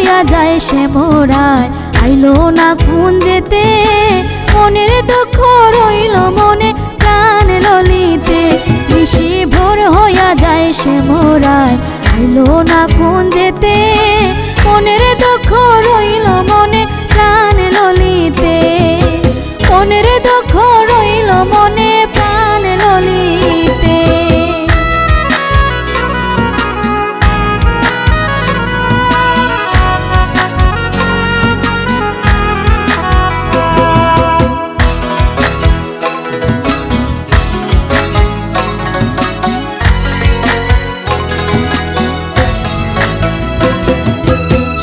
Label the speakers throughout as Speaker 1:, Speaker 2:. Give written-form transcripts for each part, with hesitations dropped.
Speaker 1: হইয়া যায় সে মোরায় আইলো না কোন যেতে মনের দুঃখ রইল মনে প্রাণ ললিতে নিশি ভোর হইয়া যায় সে মোরায় আইলো না কোন যেতে মনের দুঃখ রইল মনে প্রাণ ললিতে মনের দুঃখ রইল মনে প্রাণ ললিতে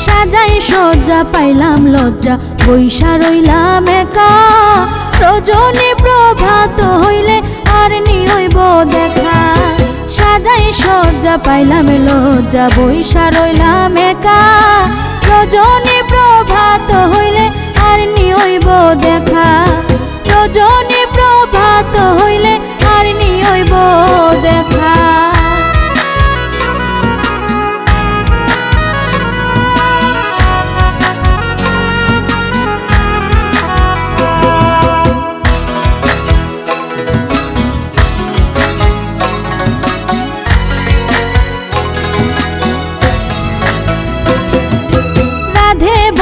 Speaker 1: সাজাই সজ্জা পাইলাম লজ্জা বৈশা রইলাম একা রজনী প্রভাত হইলে আর নিহইব দেখা সাজাই সজ্জা পাইলাম লজ্জা বৈশা রইলাম একা রজনী প্রভাত হইলে আর নিহইব দেখা রজনী প্রভাত হইলে আর নিহইব দেখা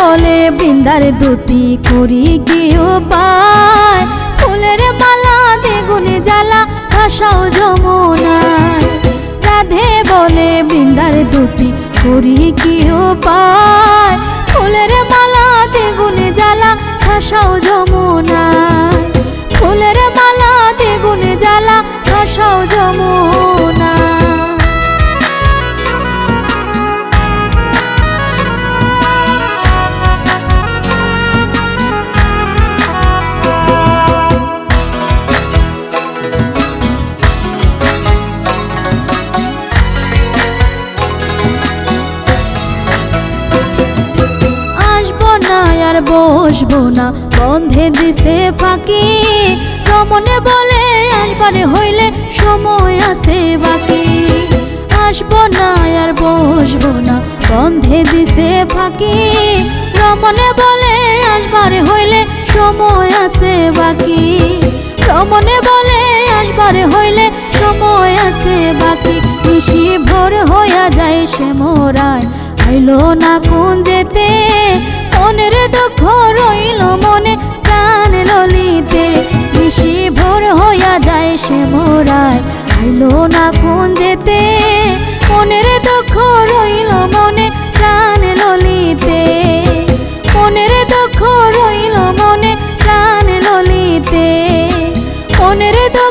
Speaker 1: বলে বৃন্দার দুতি করি কি উপায় ফুলের মালা দ্বিগুণে জ্বালা ভাসাও যমুনায় রাধে বলে বৃন্দার দুতি করি কি উপায় ফুলের মালা দ্বিগুণে জ্বালা ভাসাও যমুনায় ফুলের মালা দ্বিগুণে জ্বালা ভাসাও যমুনায় বসবো না বন্ধে দিছে ফাঁকি রমনে বলে আসবারে হইলে সময় আছে বাকি আসবো না আর বসবো না বন্ধে দিছে ফাঁকি রমনে বলে আসবারে হইলে সময় আছে বাকি রমনে বলে আসবারে হইলে সময় আছে বাকি নিশি ভোর হইয়া যায় সে মোরায় আইলো না কোন যেতে মনের দুঃখ রইল মনে প্রাণ ললিতে নিশি ভোর হইয়া যায় সে মোরায় আইলো না কোন যেতে মনের দুঃখ রইল মনে প্রাণ ললিতে মনের দুঃখ রইল মনে প্রাণ ললিতে মনের দুঃখ